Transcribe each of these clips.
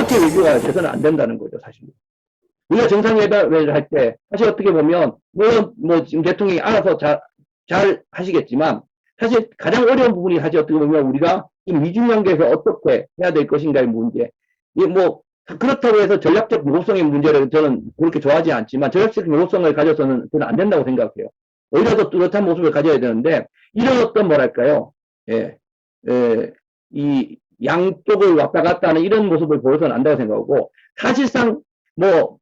이렇게 외교가 돼서는 안 된다는 거죠, 사실. 우리가 정상회담을 할 때, 사실 어떻게 보면, 물론, 지금 대통령이 알아서 잘 하시겠지만, 사실 가장 어려운 부분이 사실 어떻게 보면 우리가 이 미중 관계에서 어떻게 해야 될 것인가의 문제. 이 그렇다고 해서 전략적 모호성의 문제를 저는 그렇게 좋아하지 않지만, 전략적 모호성을 가져서는 저는 안 된다고 생각해요. 오히려 더 뚜렷한 모습을 가져야 되는데, 이런 어떤 뭐랄까요, 예, 이 양쪽을 왔다 갔다 하는 이런 모습을 보여서는 안 된다고 생각하고, 사실상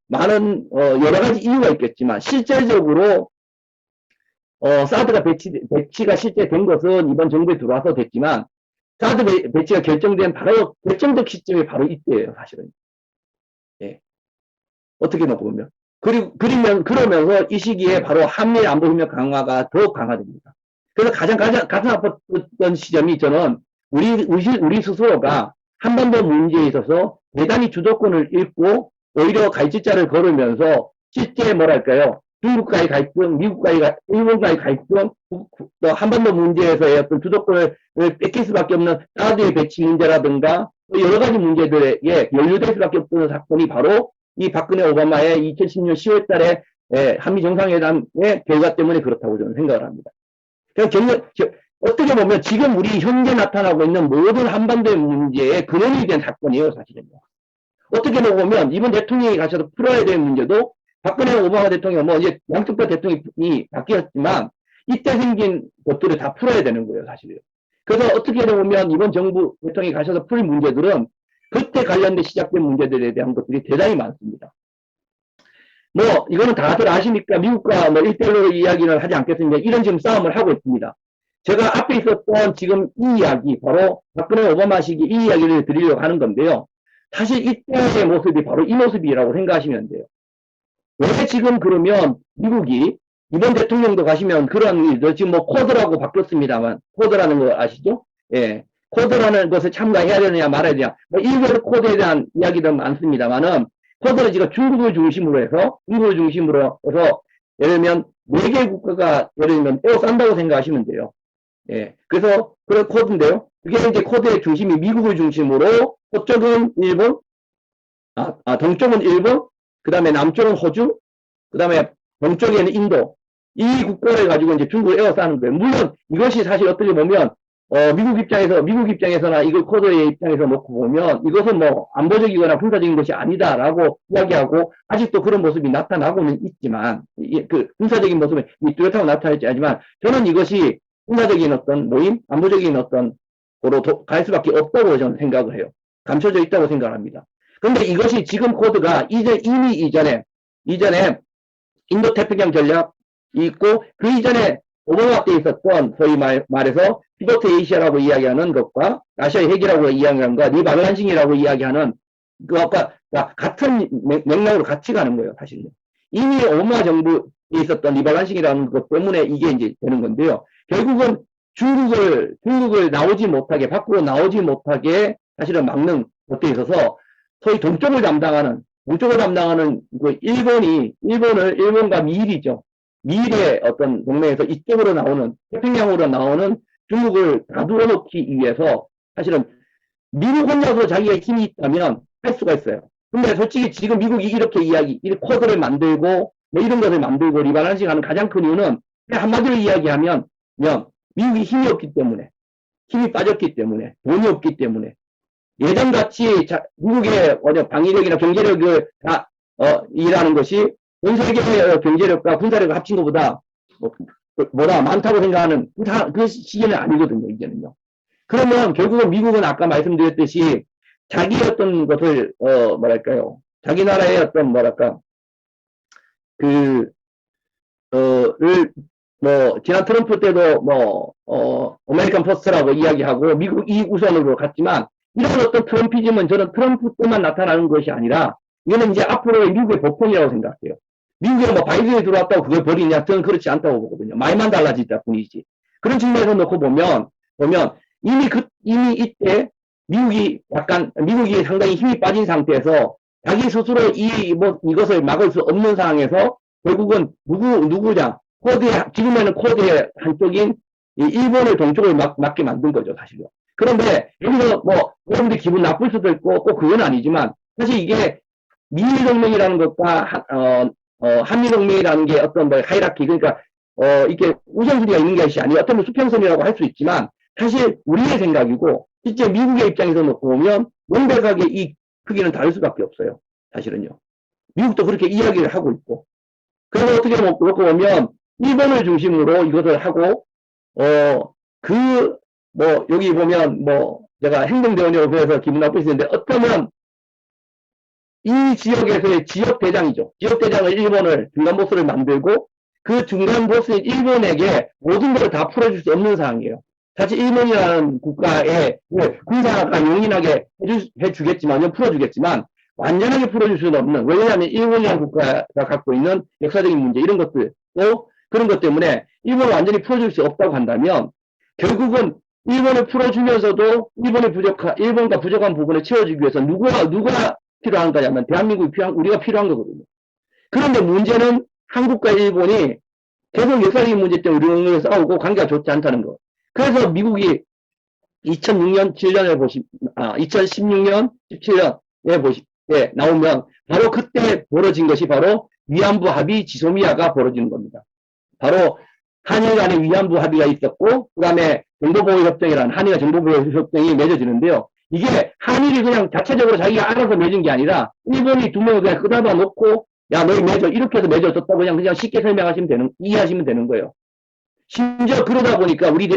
많은 여러 가지 이유가 있겠지만 실질적으로 사드가 배치가 실제 된 것은 이번 정부에 들어와서 됐지만 사드 배치가 결정된 바로 결정적 시점이 바로 이때예요, 사실은. 예. 어떻게 놓고 보면. 그러면서 이 시기에 바로 한미일 안보협력 강화가 더욱 강화됩니다. 그래서 가장 가슴 아팠던 시점이 저는 우리 스스로가 한반도 문제에 있어서 대단히 주도권을 잃고 오히려 갈짓자를 걸으면서 실제 뭐랄까요, 중국과의 갈등, 일본과의 갈등, 또 한반도 문제에서의 어떤 주도권을 뺏길 수밖에 없는 사드의 배치 문제라든가 여러 가지 문제들에 연루될 수밖에 없는 사건이 바로 이 박근혜 오바마의 2010년 10월 달에 한미 정상회담의 결과 때문에 그렇다고 저는 생각을 합니다. 어떻게 보면 지금 우리 현재 나타나고 있는 모든 한반도의 문제의 근원이 된 사건이에요, 사실은요. 어떻게 보면 이번 대통령이 가셔서 풀어야 될 문제도 박근혜 오바마 대통령 이제 양쪽 다 대통령이 바뀌었지만 이때 생긴 것들을 다 풀어야 되는 거예요, 사실은. 그래서 어떻게 보면 이번 정부 대통령이 가셔서 풀 문제들은 그때 관련된 시작된 문제들에 대한 것들이 대단히 많습니다. 이거는 다들 아시니까 미국과 1대1로 이야기를 하지 않겠습니다. 이런 지금 싸움을 하고 있습니다. 제가 앞에 있었던 지금 이 이야기, 바로 박근혜 오바마 시기 이 이야기를 드리려고 하는 건데요. 사실 이때의 모습이 바로 이 모습이라고 생각하시면 돼요. 왜 지금 그러면 미국이 이번 대통령도 가시면 그런 일들, 지금 쿼드라고 바뀌었습니다만, 쿼드라는 거 아시죠? 예. 쿼드라는 것을 참가해야 되느냐 말아야 되냐. 이별 쿼드에 대한 이야기도 많습니다만은, 쿼드는 지금 중국을 중심으로 해서, 예를 들면, 4개 국가가, 예를 들면, 싼다고 생각하시면 돼요. 예. 그래서, 그런 쿼드인데요. 그게 이제 쿼드의 중심이 미국을 중심으로, 서쪽은 일본, 동쪽은 일본, 그 다음에 남쪽은 호주, 그 다음에 동쪽에는 인도. 이 국가를 가지고 이제 중국을 에워싸는 거예요. 물론 이것이 사실 어떻게 보면 미국 입장에서나 이걸 쿼드의 입장에서 놓고 보면 이것은 안보적이거나 군사적인 것이 아니다라고 이야기하고 아직도 그런 모습이 나타나고는 있지만 그 군사적인 모습이 뚜렷하고 나타나지 않지만 저는 이것이 군사적인 어떤 모임, 안보적인 어떤 거로 갈 수밖에 없다고 저는 생각을 해요. 감춰져 있다고 생각합니다. 그런데 이것이 지금 코드가 이미 이전에 인도태평양 전략이 있고 그 이전에 오바마 때 있었던 소위 말해서 피보트 에이시아라고 이야기하는 것과 아시아의 핵이라고 이야기하는 것과 리발란싱이라고 이야기하는 그것과 같은 맥락으로 같이 가는 거예요, 사실은. 이미 오바마 정부에 있었던 리발란싱이라는 것 때문에 이게 이제 되는 건데요. 결국은 중국을 나오지 못하게, 밖으로 나오지 못하게 사실은 막는 것에 있어서 소위 동쪽을 담당하는 그 일본과 미일이죠. 미일의 어떤 동맹에서 이쪽으로 나오는, 태평양으로 나오는 중국을 가두어 놓기 위해서 사실은 미국 혼자서 자기가 힘이 있다면 할 수가 있어요. 근데 솔직히 지금 미국이 이렇게 이 코드를 만들고, 이런 것을 만들고 리바란싱 하는 가장 큰 이유는 한마디로 이야기하면, 미국이 힘이 없기 때문에, 힘이 빠졌기 때문에, 돈이 없기 때문에, 예전같이 미국의 방위력이나 경제력을 일하는 것이 전 세계의 경제력과 군사력을 합친 것보다 많다고 생각하는 그 시기는 아니거든요, 이제는요. 그러면 결국은 미국은 아까 말씀드렸듯이 자기 어떤 것을 자기 나라의 어떤 지난 트럼프 때도 아메리칸 포스트라고 이야기하고 미국 이 우선으로 갔지만 이런 어떤 트럼피즘은 저는 트럼프 때만 나타나는 것이 아니라 이거는 이제 앞으로의 미국의 보편이라고 생각해요. 미국에 바이든이 들어왔다고 그걸 버리냐? 저는 그렇지 않다고 보거든요. 말만 달라지다 뿐이지. 그런 측면에서 놓고 보면 이미 이때 미국이 상당히 힘이 빠진 상태에서 자기 스스로 이것을 막을 수 없는 상황에서 결국은 누구냐? 지금에는 코드의 한쪽인 일본을 동쪽을 막게 만든 거죠, 사실은. 그런데 여기서 여러분들 기분 나쁠 수도 있고 꼭 그건 아니지만 사실 이게 미일동맹이라는 것과 한미동맹이라는 게 어떤 뭐 하이라키, 그러니까 이게 우선순위가 있는 것이 아니라 어떤 수평선이라고 할 수 있지만 사실 우리의 생각이고 실제 미국의 입장에서 놓고 보면 명백하게 이 크기는 다를 수밖에 없어요. 사실은요. 미국도 그렇게 이야기를 하고 있고. 그래서 어떻게 놓고 보면 일본을 중심으로 이것을 하고 여기 보면 제가 행동대원이라고 그래서 기분 나쁠 수 있는데 어쩌면 이 지역에서의 지역대장이죠. 지역대장을 일본을 중간보스를 만들고 그 중간보스인 일본에게 모든 걸 다 풀어줄 수 없는 상황이에요. 사실 일본이라는 국가에 군사가 용인하게 해주겠지만, 풀어주겠지만, 완전하게 풀어줄 수는 없는, 왜냐하면 일본이라는 국가가 갖고 있는 역사적인 문제, 이런 것들, 또 그런 것 때문에 일본을 완전히 풀어줄 수 없다고 한다면, 결국은 일본을 풀어주면서도 일본과 부족한 부분을 채워주기 위해서 누가 필요한 거냐면, 대한민국이 우리가 필요한 거거든요. 그런데 문제는 한국과 일본이 계속 역사적인 문제 때문에 우리가 싸우고 관계가 좋지 않다는 거. 그래서 미국이 2006년, 7년에 2016년, 17년에 나오면 바로 그때 벌어진 것이 바로 위안부 합의 지소미아가 벌어지는 겁니다. 바로 한일 간의 위안부 합의가 있었고, 그 다음에 정보보호협정이라는 한일과 정보보호협정이 맺어지는데요. 이게 한일이 그냥 자체적으로 자기가 알아서 맺은 게 아니라 일본이 두 명을 그냥 끄다봐 놓고 야 너희 맺어 이렇게 해서 맺어졌다고 그냥 쉽게 이해하시면 되는 거예요. 심지어 그러다 보니까 우리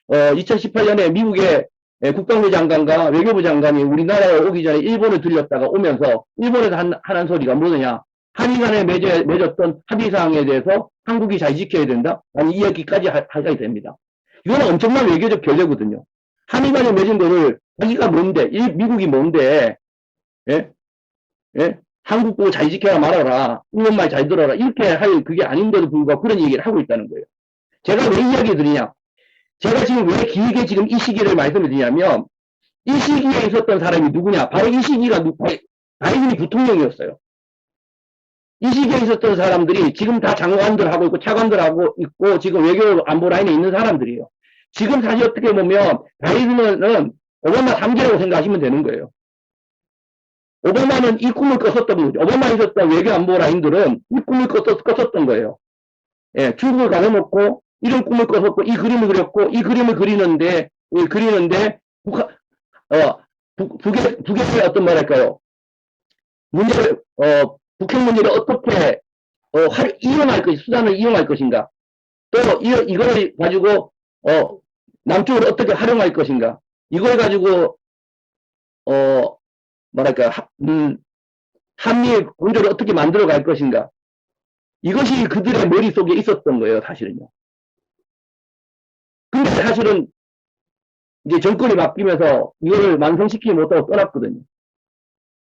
2018년에 미국의 국방부 장관과 외교부 장관이 우리나라에 오기 전에 일본을 들렸다가 오면서 일본에서 하는 소리가 뭐냐, 한일 간에 맺었던 합의사항에 대해서 한국이 잘 지켜야 된다 라는 이야기까지 하게 됩니다. 이거는 엄청난 외교적 결례거든요. 한일 간에 맺은 거를 자기가 뭔데, 미국이 뭔데, 예? 예? 한국 보고 잘 지켜라 말아라, 일본 말 잘 들어라, 이렇게 할 그게 아닌데도 불구하고 그런 얘기를 하고 있다는 거예요. 제가 왜 이야기 드리냐, 제가 지금 왜 길게 지금 이 시기를 말씀을 드리냐면, 이 시기에 있었던 사람이 누구냐, 바로 이 시기가 바이든이 부통령이었어요. 이 시기에 있었던 사람들이 지금 다 장관들 하고 있고 차관들 하고 있고 지금 외교 안보 라인에 있는 사람들이에요. 지금 사실 어떻게 보면 바이든은 오바마 3제라고 생각하시면 되는 거예요. 오바마는 이 꿈을 꿨었던 거죠. 오바마에 있었던 외교 안보 라인들은 이 꿈을 꿨었던 거예요. 예, 중국을 가둬놓고 이런 꿈을 꿨었고 이 그림을 그렸고 이 그림을 그리는데 북의 어떤 말할까요? 문제를 북핵 문제를 어떻게 이용할 것이 수단을 이용할 것인가? 또 이걸 가지고 남쪽을 어떻게 활용할 것인가? 이걸 가지고 뭐랄까 한미의 공조를 어떻게 만들어 갈 것인가? 이것이 그들의 머릿속에 있었던 거예요, 사실은요. 근데 사실은 이제 정권이 바뀌면서 이거를 완성시키지 못하고 떠났거든요.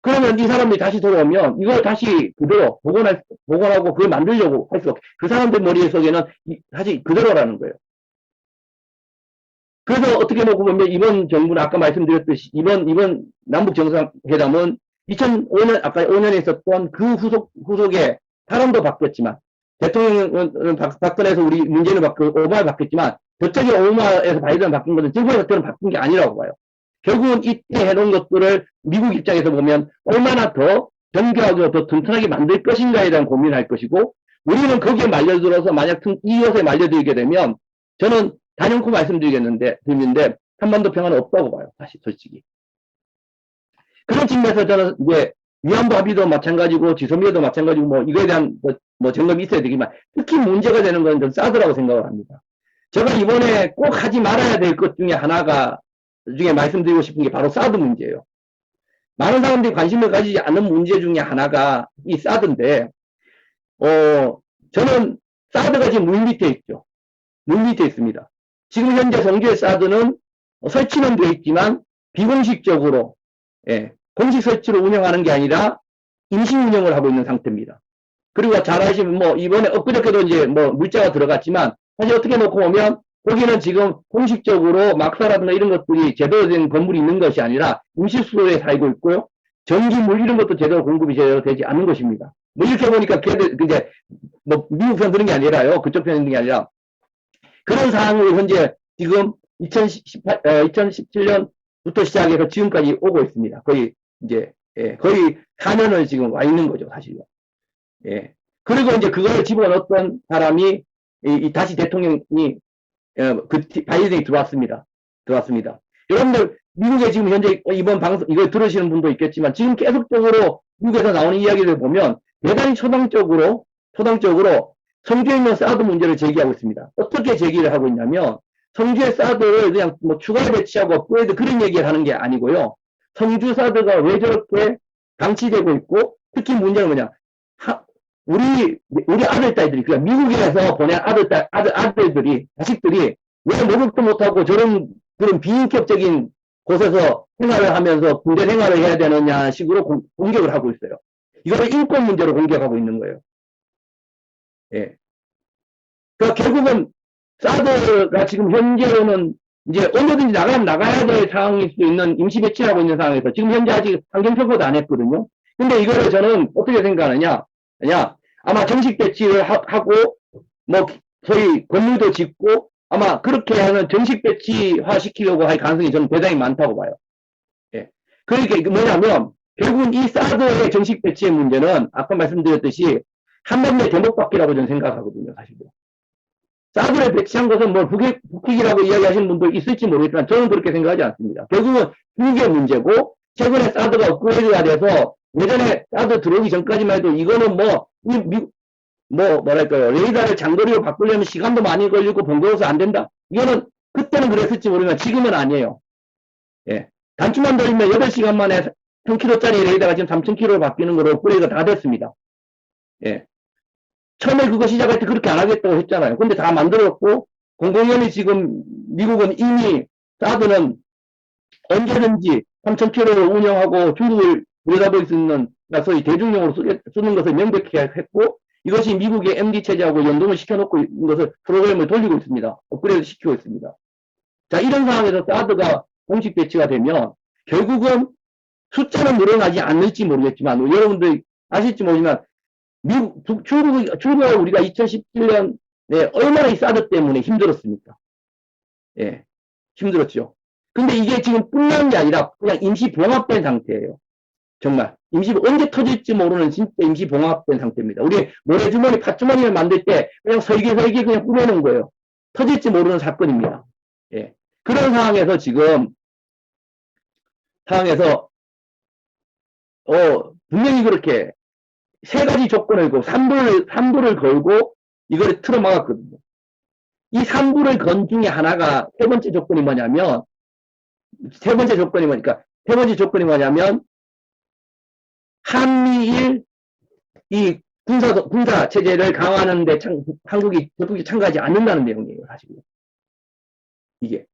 그러면 이 사람들이 다시 돌아오면 이걸 다시 그대로 복원하고 그걸 만들려고 할 수 없고 그 사람들 머릿속에는 사실 그대로라는 거예요. 그래서 어떻게 놓고 보면 이번 정부는 아까 말씀드렸듯이 이번 남북 정상회담은 2005년 아까 5년에 있었던 그 후속에 사람도 바뀌었지만 대통령은 박근혜에서 우리 문재인을 바뀌고 오바마 바뀌었지만 저쪽에 오바마에서 바이든 바뀐 것은 정부 자체는 바뀐 게 아니라고 봐요. 결국은 이때 해놓은 것들을 미국 입장에서 보면 얼마나 더 정교하고 더 튼튼하게 만들 것인가에 대한 고민을 할 것이고 우리는 거기에 말려들어서 만약 이것에 말려들게 되면 저는 단연코 말씀드리는데 한반도 평화는 없다고 봐요. 사실 솔직히. 그런 측면에서 저는 이제 위안부 합의도 마찬가지고 지소미아도 마찬가지고 뭐 이거에 대한 뭐 점검이 있어야 되지만 특히 문제가 되는 건 좀 사드라고 생각을 합니다. 제가 이번에 꼭 하지 말아야 될 것 중에 하나가 중에 말씀드리고 싶은 게 바로 사드 문제예요. 많은 사람들이 관심을 가지지 않는 문제 중에 하나가 이 사드인데 저는 사드가 지금 물 밑에 있죠. 물 밑에 있습니다. 지금 현재 성주의 사드는 설치는 되어 있지만 비공식적으로 공식 설치로 운영하는 게 아니라 임시 운영을 하고 있는 상태입니다. 그리고 잘 아시면 뭐 이번에 엊그저께도 이제 뭐 물자가 들어갔지만 사실 어떻게 놓고 보면 거기는 지금 공식적으로 막사라든가 이런 것들이 제대로 된 건물이 있는 것이 아니라 임시수도에 살고 있고요. 전기, 물 이런 것도 공급이 제대로 되지 않는 것입니다. 뭐 이렇게 보니까 이제 뭐 미국 편 드는 게 아니라요. 그쪽 편 드는 게 아니라 그런 상황으로 현재 지금 2017년부터 시작해서 지금까지 오고 있습니다. 거의 이제 예, 거의 4년을 지금 와 있는 거죠, 사실은. 예. 그리고 이제 그걸 집어넣었던 사람이, 다시 대통령이, 바이든이 들어왔습니다. 여러분들, 미국에 지금 현재 이번 방송, 이걸 들으시는 분도 있겠지만, 지금 계속적으로 미국에서 나오는 이야기를 보면, 대단히 초당적으로 성주에 있는 사드 문제를 제기하고 있습니다. 어떻게 제기를 하고 있냐면, 성주의 사드를 그냥 뭐 추가 배치하고 업그레이드 그런 얘기를 하는 게 아니고요. 성주 사드가 왜 저렇게 방치되고 있고, 특히 문제는 뭐냐. 우리 아들딸들이, 그러니까 미국에서 보낸 아들들이, 자식들이 왜 목욕도 못하고 저런, 그런 비인격적인 곳에서 생활을 하면서 군대 생활을 해야 되느냐 식으로 공격을 하고 있어요. 이거를 인권 문제로 공격하고 있는 거예요. 예. 그러니까 결국은 사드가 지금 현재로는 이제 언제든지 나가야 될 상황일 수 있는 임시 배치하고 있는 상황에서 지금 현재 아직 환경평가도 안 했거든요. 근데 이거를 저는 어떻게 생각하느냐? 아마 정식 배치를 하고 뭐 소위 건물도 짓고 아마 그렇게 하는 정식 배치화 시키려고 할 가능성이 저는 대단히 많다고 봐요. 예. 그러니까 이게 뭐냐면 결국은 이 사드의 정식 배치의 문제는 아까 말씀드렸듯이 한반도의 대목받기라고 저는 생각하거든요, 사실은. 사드를 배치한 것은 뭐 북핵이라고 이야기하시는 분도 있을지 모르겠지만 저는 그렇게 생각하지 않습니다. 결국은 북의 문제고 최근에 사드가 업그레이드가 돼서 예전에 사드 들어오기 전까지만 해도 이거는 뭐랄까요. 레이더를 장거리로 바꾸려면 시간도 많이 걸리고 번거로워서 안 된다. 이거는 그때는 그랬을지 모르지만 지금은 아니에요. 예. 단추만 돌리면 8시간 만에 1000km짜리 레이더가 지금 3000km로 바뀌는 거로 업그레이드가 다 됐습니다. 예. 처음에 그거 시작할 때 그렇게 안 하겠다고 했잖아요. 근데 다 만들었고, 공공연히 지금 미국은 이미 사드는 언제든지 3000km를 운영하고 중국을 내다볼 수 있는, 소위 대중용으로 쓰는 것을 명백히 했고, 이것이 미국의 MD 체제하고 연동을 시켜놓고 있는 것을 프로그램을 돌리고 있습니다. 업그레이드 시키고 있습니다. 자, 이런 상황에서 사드가 공식 배치가 되면 결국은 숫자는 늘어나지 않을지 모르겠지만, 여러분들 아실지 모르지만, 중국을 우리가 2017년에 얼마나 이 사드 때문에 힘들었습니까? 예, 힘들었죠. 근데 이게 지금 끝난 게 아니라 그냥 임시 봉합된 상태예요. 정말. 언제 터질지 모르는 진짜 임시 봉합된 상태입니다. 우리 모래주머니, 팥주머니를 만들 때 그냥 설계설계 그냥 꾸며놓은 거예요. 터질지 모르는 사건입니다. 예. 그런 상황에서 지금, 분명히 그렇게 세 가지 조건을 걸고, 삼부를 걸고, 이걸 틀어막았거든요. 이 3부를 건 중에 하나가 세 번째 조건이 뭐냐면, 세 번째 조건이 뭐냐면, 한미일 이 군사 체제를 강화하는데 한국이 적극적으로 참가하지 않는다는 내용이에요, 사실은. 이게.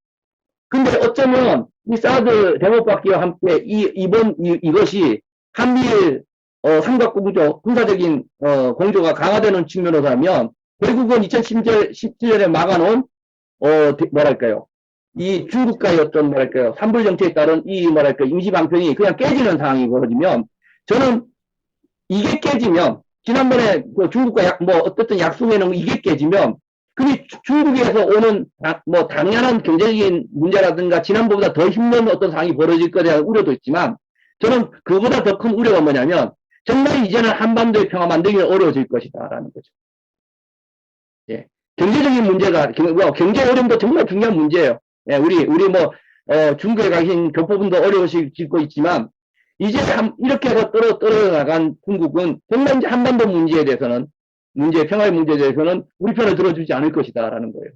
근데 어쩌면 이 사드 대목받기와 함께 이것이 한미일 삼각구조 군사적인 공조가 강화되는 측면으로 하면 결국은 2017년에 막아놓은 뭐랄까요, 이 중국과의 어떤 뭐랄까요 삼불 정책에 따른 이 뭐랄까 임시 방편이 그냥 깨지는 상황이 벌어지면 저는 이게 깨지면 지난번에 그 중국과 어떻든 약속해놓은 이게 깨지면 근데 중국에서 오는 뭐 당연한 경제적인 문제라든가 지난번보다 더 힘든 어떤 상황이 벌어질 거에 대한 우려도 있지만 저는 그보다 더 큰 우려가 뭐냐면 정말 이제는 한반도의 평화 만들기가 어려워질 것이다라는 거죠. 예. 경제적인 문제가 경제 어려움도 정말 중요한 문제예요. 예, 우리 중국에 가신 교포분도 어려우시고 있지만 이제 이렇게 해서 떨어나간 중국은 정말 이제 한반도 문제에 대해서는 평화의 문제에 대해서는 우리 편을 들어주지 않을 것이다라는 거예요.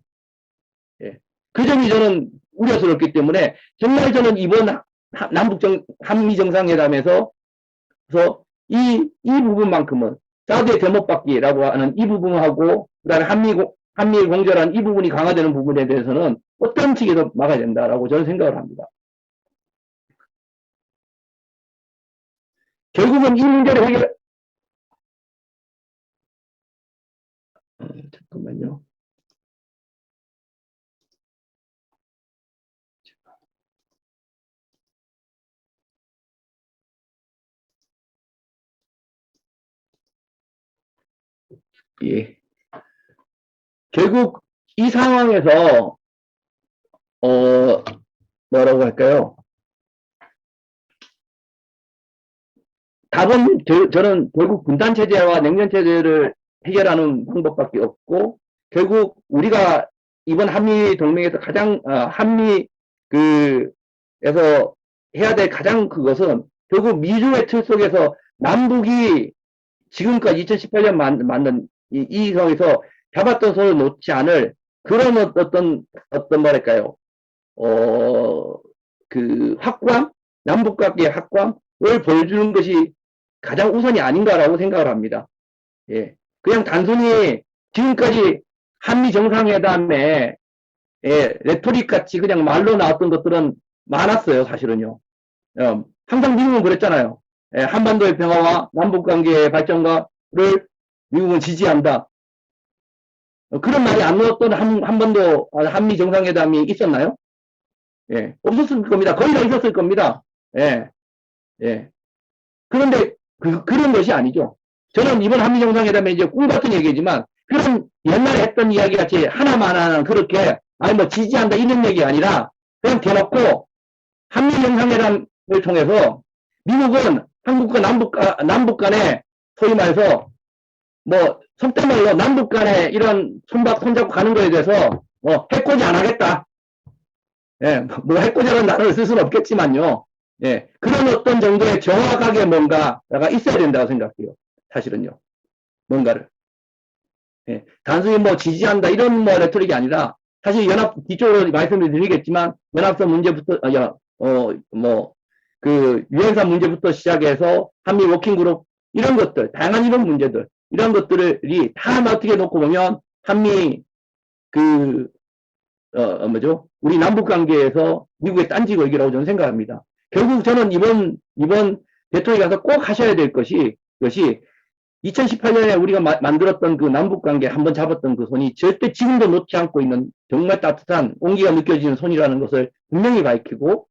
예. 그 점이 저는 우려스럽기 때문에 정말 저는 이번 한미 정상회담에서 이 부분만큼은 사드의 대목받기라고 하는 이 부분하고 그다음에 한미일 공조라는 이 부분이 강화되는 부분에 대해서는 어떤 측에서 막아야 된다라고 저는 생각을 합니다. 결국은 이 문제를 잠깐만요. 예. 결국 이 상황에서 뭐라고 할까요? 답은 저는 결국 군단 체제와 냉전 체제를 해결하는 방법밖에 없고 결국 우리가 이번 한미 동맹에서 가장 한미 그에서 해야 될 가장 그것은 결국 미중의 틀 속에서 남북이 지금까지 2018년 만든 이 상에서 잡았던 손을 놓지 않을 그런 어떤 뭐랄까요 그 확고함 남북 관계의 확고함을 보여주는 것이 가장 우선이 아닌가라고 생각을 합니다. 예. 그냥 단순히 지금까지 한미 정상회담에 레토릭 같이 그냥 말로 나왔던 것들은 많았어요, 사실은요. 항상 미국은 그랬잖아요. 한반도의 평화와 남북 관계의 발전과를 미국은 지지한다. 그런 말이 안 나왔던 한반도 한미 정상회담이 있었나요? 예, 없었을 겁니다. 거의 다 있었을 겁니다. 예, 예. 그런데 그런 것이 아니죠. 저는 이번 한미 정상회담에 이제 꿈 같은 얘기지만 그런 옛날에 했던 이야기 같이 하나만 그렇게 아니 뭐 지지한다 이런 얘기 아니라 그냥 대놓고 한미 정상회담을 통해서 미국은 한국과 남북 간에 소위 말해서 뭐 속된 말로 남북 간에 이런 손잡고 가는 거에 대해서 해코지 안 하겠다. 예, 뭐 해코지라는 단어를 쓸 수는 없겠지만요. 예, 그런 어떤 정도의 정확하게 뭔가가 있어야 된다고 생각해요. 사실은요. 뭔가를. 예, 단순히 뭐 지지한다 이런 뭐 레토릭이 아니라 사실 뒤쪽으로 말씀을 드리겠지만 연합선 문제부터 그 유엔사 문제부터 시작해서 한미 워킹그룹 이런 것들 다양한 이런 문제들 이런 것들이 다 어떻게 놓고 보면 한미 뭐죠 우리 남북 관계에서 미국의 딴지거기라고 저는 생각합니다. 결국 저는 이번 대통령이 가서 꼭 하셔야 될 것이 2018년에 우리가 만들었던 그 남북관계 한번 잡았던 그 손이 절대 지금도 놓지 않고 있는 정말 따뜻한 온기가 느껴지는 손이라는 것을 분명히 밝히고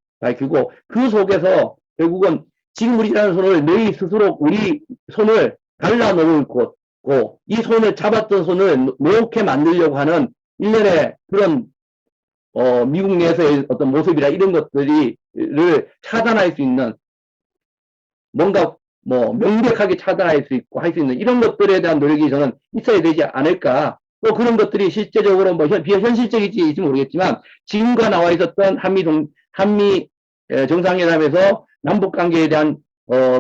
그 속에서 결국은 지금 우리라는 손을 너희 스스로 우리 손을 갈라놓을 곳고 이 손을 잡았던 손을 놓게 만들려고 하는 일련의 그런 미국 내에서의 어떤 모습이라 이런 것들을 차단할 수 있는 뭔가 뭐 명백하게 차단할 수 있고 할 수 있는 이런 것들에 대한 노력이 저는 있어야 되지 않을까. 또 그런 것들이 실제적으로 뭐 비현실적일지 모르겠지만 지금과 나와 있었던 한미 정상회담에서 남북 관계에 대한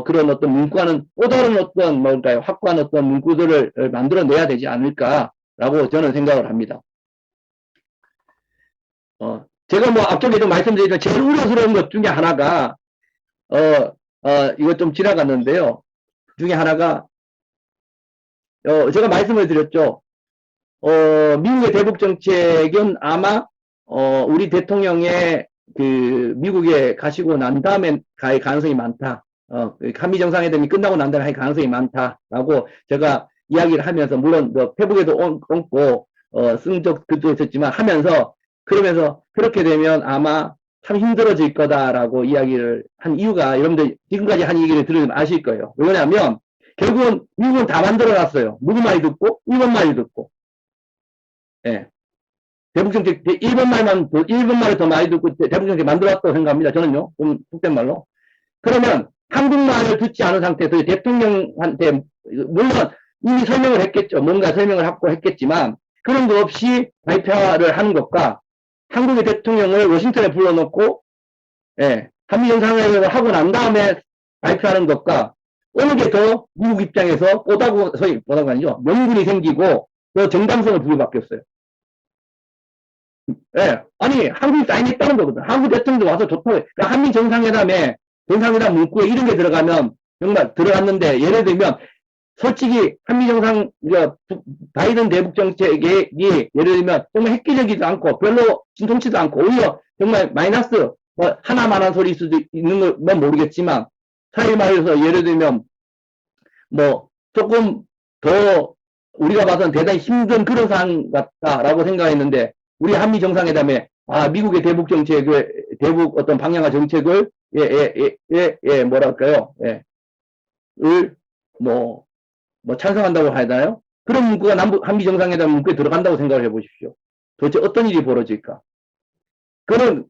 그런 어떤 문구와는 또 다른 어떤 뭘까요 확고한 어떤 문구들을 만들어내야 되지 않을까라고 저는 생각을 합니다. 제가 뭐 앞쪽에도 말씀드렸지만 제일 우려스러운 것 중에 하나가 이거 좀 지나갔는데요. 그 중에 하나가 제가 말씀을 드렸죠. 미국의 대북 정책은 아마 우리 대통령의 그 미국에 가시고 난 다음에 갈 가능성이 많다. 한미 정상회담이 끝나고 난 다음에 할 가능성이 많다라고 제가 이야기를 하면서 물론 뭐 페북에도 얹고 쓴 적도 있었지만 하면서 그러면서 그렇게 되면 아마 참 힘들어질 거다라고 이야기를 한 이유가 여러분들 지금까지 한 얘기를 들으면 아실 거예요. 왜냐하면 결국은 미국은 다 만들어놨어요. 누구 말이 듣고 일본 말이 듣고 예. 대북정책 일본 말을 더 많이 듣고 대북정책 만들어왔다고 생각합니다. 저는요. 좀 속된 말로. 그러면 한국말을 듣지 않은 상태에서 대통령한테 물론 이미 설명을 했겠죠. 뭔가 설명을 하고 했겠지만 그런 거 없이 발표를 하는 것과 한국의 대통령을 워싱턴에 불러놓고 한미 정상회담을 하고 난 다음에 발표하는 것과 어느 게 더 미국 입장에서 보다고 아니죠. 명분이 생기고 더 정당성을 부여받겠어요. 아니 한국이 사인했다는 거거든. 한국 대통령도 와서 좋다고. 그러니까 한미 정상회담 문구에 이런 게 들어가면 정말 들어갔는데 예를 들면 솔직히 한미 정상 바이든 대북 정책이 예를 들면 정말 획기적이지도 않고 별로 진통치도 않고 오히려 정말 마이너스 뭐 하나만한 소리일 수도 있는 건 모르겠지만 사실 말해서 예를 들면 뭐 조금 더 우리가 봐서는 대단히 힘든 그런 상황 같다라고 생각했는데 우리 한미 정상회담에 미국의 대북 정책을 대북 어떤 방향과 정책을 뭐랄까요 뭐 찬성한다고 해야 되나요? 그런 문구가 한미 정상회담 문구에 들어간다고 생각을 해보십시오. 도대체 어떤 일이 벌어질까?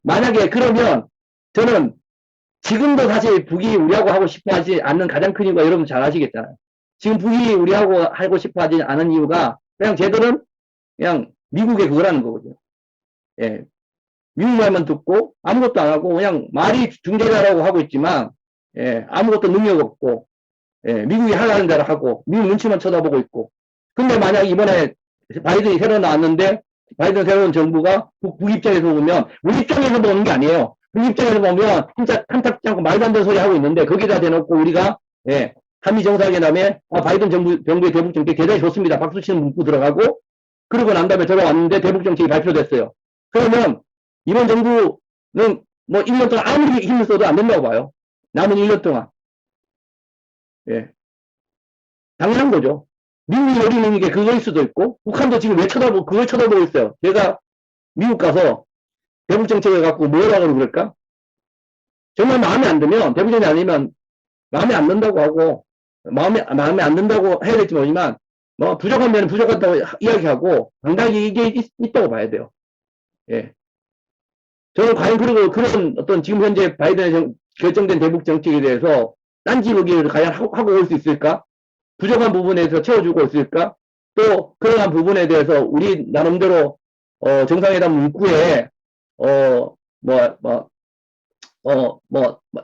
만약에 그러면 저는 지금도 사실 북이 우리하고 하고 싶어 하지 않는 가장 큰 이유가 여러분 잘 아시겠잖아요. 지금 북이 우리하고 하고 싶어 하지 않은 이유가 그냥 쟤들은 그냥 미국의 그거라는 거거든요. 예. 미국 말만 듣고 아무것도 안 하고 그냥 말이 중재자라고 하고 있지만 예, 아무것도 능력 없고 예, 미국이 하라는 대로 하고 미국 눈치만 쳐다보고 있고 근데 만약 이번에 바이든이 새로 나왔는데 바이든 새로운 정부가 북 입장에서 보면 우리 입장에서 보는 게 아니에요. 북 입장에서 보면 진짜 탐탁지 않고 말도 안 되는 소리 하고 있는데 거기다 대놓고 우리가 예, 한미 정상회담에 바이든 정부의 대북 정책 대단히 좋습니다. 박수 치는 문구 들어가고 그러고 난 다음에 들어왔는데 대북 정책이 발표됐어요. 그러면 이번 정부는 뭐 1년 동안 아무리 힘을 써도 안 된다고 봐요. 남은 1년 동안. 예. 당연한 거죠. 미국이 노리는 게 그거일 수도 있고, 북한도 지금 그걸 쳐다보고 있어요. 제가 미국 가서 대북 정책을 갖고 뭐라고 그럴까? 정말 마음에 안 들면, 대북 정책 아니면 마음에 안 든다고 하고, 마음에 안 든다고 해야 될지 모르지만, 뭐, 부족하면 부족하다고 이야기하고, 당당히 이게 있다고 봐야 돼요. 예. 저는 과연 그런 어떤 지금 현재 바이든의 결정된 대북 정책에 대해서 딴지보기를 과연 하고 올 수 있을까? 부족한 부분에서 채워주고 있을까? 또 그러한 부분에 대해서 우리 나름대로 정상회담 문구에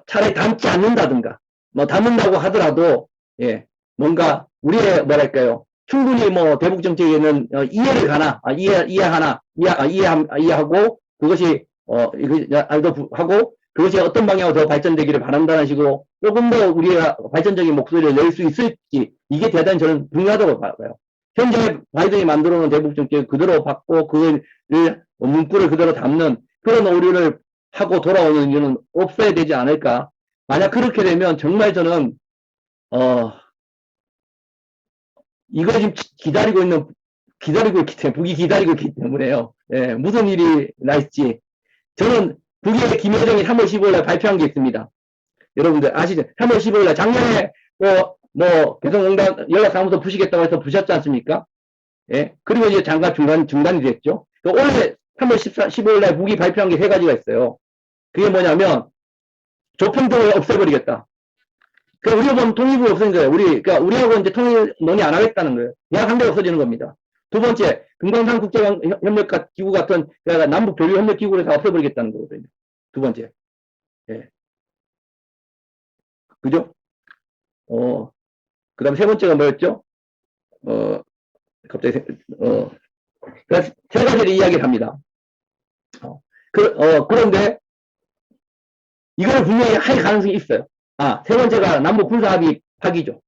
차라리 담지 않는다든가 뭐 담는다고 하더라도 예 뭔가 우리의 뭐랄까요 충분히 뭐 대북 정책에는 이해를 가나 이해하고 그것이 이거 하고 그것이 어떤 방향으로 더 발전되기를 바란다는 식으로 조금 더 우리가 발전적인 목소리를 낼 수 있을지 이게 대단히 저는 중요하다고 봐요. 현재 바이든이 만들어 놓은 대북 정책을 그대로 받고 그걸 문구를 그대로 담는 그런 오류를 하고 돌아오는 이유는 없어야 되지 않을까. 만약 그렇게 되면 정말 저는 이거 지금 기다리고 있기 때문에 북이 기다리고 있기 때문에요. 예, 무슨 일이 날지 저는 북의 김여정이 3월 15일날 발표한 게 있습니다. 여러분들 아시죠? 3월 15일날 작년에 개성공단 연락사무소 부시겠다고 해서 부셨지 않습니까? 예. 그리고 이제 잠깐 중단이 됐죠. 올해 3월 15일날 북이 발표한 게 세 가지가 있어요. 그게 뭐냐면 조평통을 없애버리겠다. 우리가 보면 통일부를 없애는 거예요. 그러니까 우리하고 이제 통일 논의 안 하겠다는 거예요. 대학 한 개가 없어지는 겁니다. 두 번째, 금강산 국제협력기구 같은 남북 교류협력기구를 다 없애버리겠다는 거거든요. 두 번째. 예. 그죠? 그 다음 세 번째가 뭐였죠? 갑자기, 그래서 세 가지를 이야기를 합니다. 그런데 이걸 분명히 할 가능성이 있어요. 세 번째가 남북 군사합의 파기죠.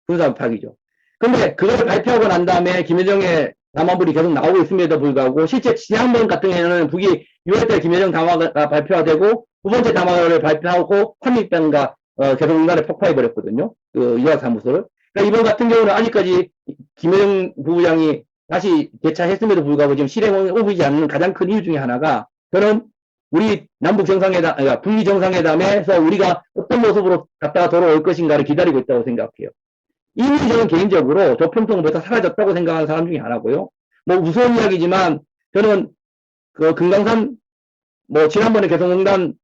군사합의 파기죠. 근데 그걸 발표하고 난 다음에 김여정의 담화물이 계속 나오고 있음에도 불구하고 실제 지난번 같은 경우에는 북이 6월달에 김여정 담화가 발표가 되고 두 번째 담화를 발표하고 3일병과 개성공단에 폭파해버렸거든요. 그 유학사무소를. 그러니까 이번 같은 경우는 아직까지 김여정 부부장이 다시 개최했음에도 불구하고 지금 실행에 오지 않는 가장 큰 이유 중에 하나가 저는 우리 남북 정상회담, 그러니까 북미 정상회담에서 우리가 어떤 모습으로 갔다가 돌아올 것인가를 기다리고 있다고 생각해요. 이미 저는 개인적으로 조평통은 벌써 사라졌다고 생각하는 사람 중에 하나고요. 뭐 무서운 이야기지만 저는 그 금강산 지난번에 개성공단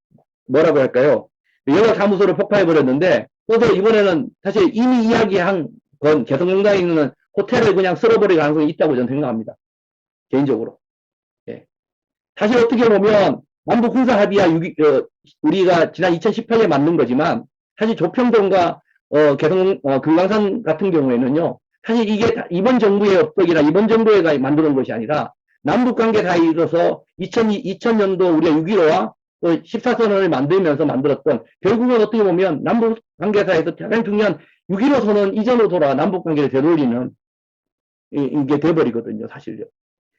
뭐라고 할까요? 연락사무소를 폭파해버렸는데 또 이번에는 사실 이미 이야기한 건 개성공단에 있는 호텔을 그냥 쓸어버릴 가능성이 있다고 저는 생각합니다. 개인적으로. 예. 사실 어떻게 보면 남북 군사 합의야 우리가 지난 2018년에 만든 거지만 사실 조평동과 금강산 같은 경우에는요. 사실 이게 이번 정부의 업적이나 이번 정부가 만드는 것이 아니라 남북 관계 사이에서 2000년도 우리가 6.15와 14선언을 만들면서 만들었던 결국은 어떻게 보면 남북 관계 사이에서 가장 중요한 6.15 선언 이전으로 돌아 남북 관계를 되돌리는 이게 돼버리거든요. 사실요.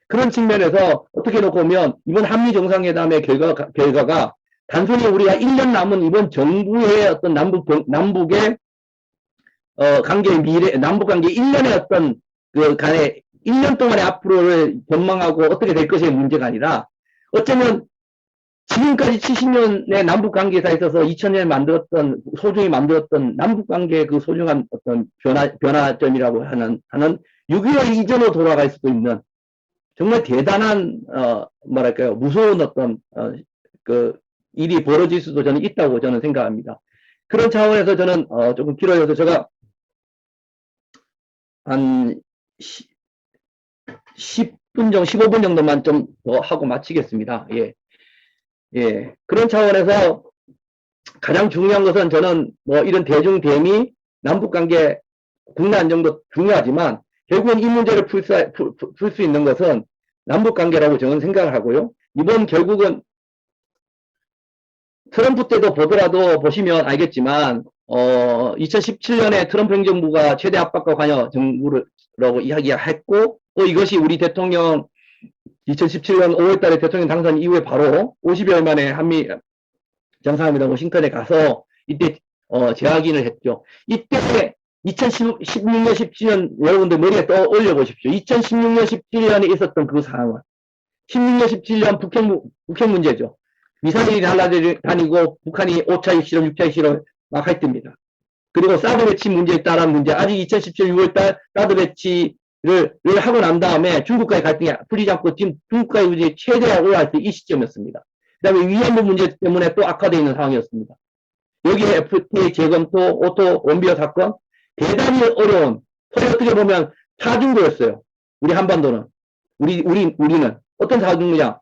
그런 측면에서 어떻게 놓고 보면 이번 한미 정상회담의 결과가 단순히 우리가 1년 남은 이번 정부의 어떤 남북의 관계의 미래, 남북 관계 1년의 어떤 간에 1년 동안의 앞으로를 전망하고 어떻게 될 것의 문제가 아니라 어쩌면 지금까지 70년의 남북 관계사에 있어서 2000년에 소중히 만들었던 남북 관계의 그 소중한 어떤 변화점이라고 하는 6.25 이전으로 돌아갈 수도 있는 정말 대단한, 뭐랄까요, 무서운 어떤, 일이 벌어질 수도 저는 있다고 저는 생각합니다. 그런 차원에서 저는 조금 길어져서 제가 한 10분 정도, 15분 정도만 좀 더 하고 마치겠습니다. 예. 예. 그런 차원에서 가장 중요한 것은 저는 뭐 이런 대중대미, 남북관계, 국내 안정도 중요하지만 결국은 이 문제를 풀 수 있는 것은 남북관계라고 저는 생각을 하고요. 이번 결국은 트럼프 때도 보더라도 보시면 알겠지만 2017년에 트럼프 행정부가 최대 압박과 관여 정부라고 이야기했고 또 이것이 우리 대통령 2017년 5월 달에 대통령 당선 이후에 바로 50여일 만에 한미 정상회담 워싱턴에 가서 이때 재확인을 했죠. 이때 2016년, 17년 여러분들 머리에 떠올려 보십시오. 2016년, 17년에 있었던 그 상황은 16년, 17년 북핵 문제죠. 미사일이 날아다니고 북한이 5차 핵실험, 6차 핵실험 막 할 때입니다. 그리고 사드 배치 문제에 따른 문제, 아직 2017년 6월달 사드 배치를 하고 난 다음에 중국과의 갈등이 풀리지 않고 지금 중국과의 문제 최대한 올라갈 때 이 시점이었습니다. 그 다음에 위안부 문제 때문에 또 악화되어 있는 상황이었습니다. 여기에 FTA 재검토, 오토 원비어 사건, 대단히 어려운, 소위 어떻게 보면 사중고였어요. 우리 한반도는. 우리는. 어떤 사중고냐?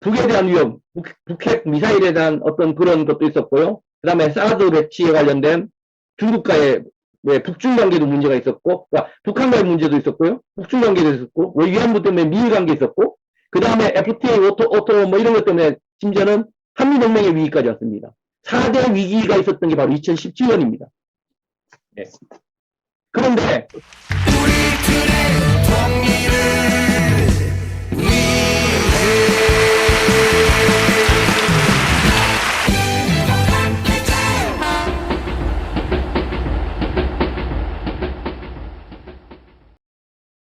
북에 대한 위험, 북핵 미사일에 대한 어떤 그런 것도 있었고요. 그 다음에 사드 배치에 관련된 중국과의 북중 관계도 문제가 있었고, 그러니까 북한과의 문제도 있었고요. 북중 관계도 있었고, 위안부 때문에 미일 관계 있었고, 그 다음에 FTA, 오토 뭐 이런 것 때문에 심지어는 한미동맹의 위기까지 왔습니다. 4대 위기가 있었던 게 바로 2017년입니다. 네. 그런데 우리들의 통일을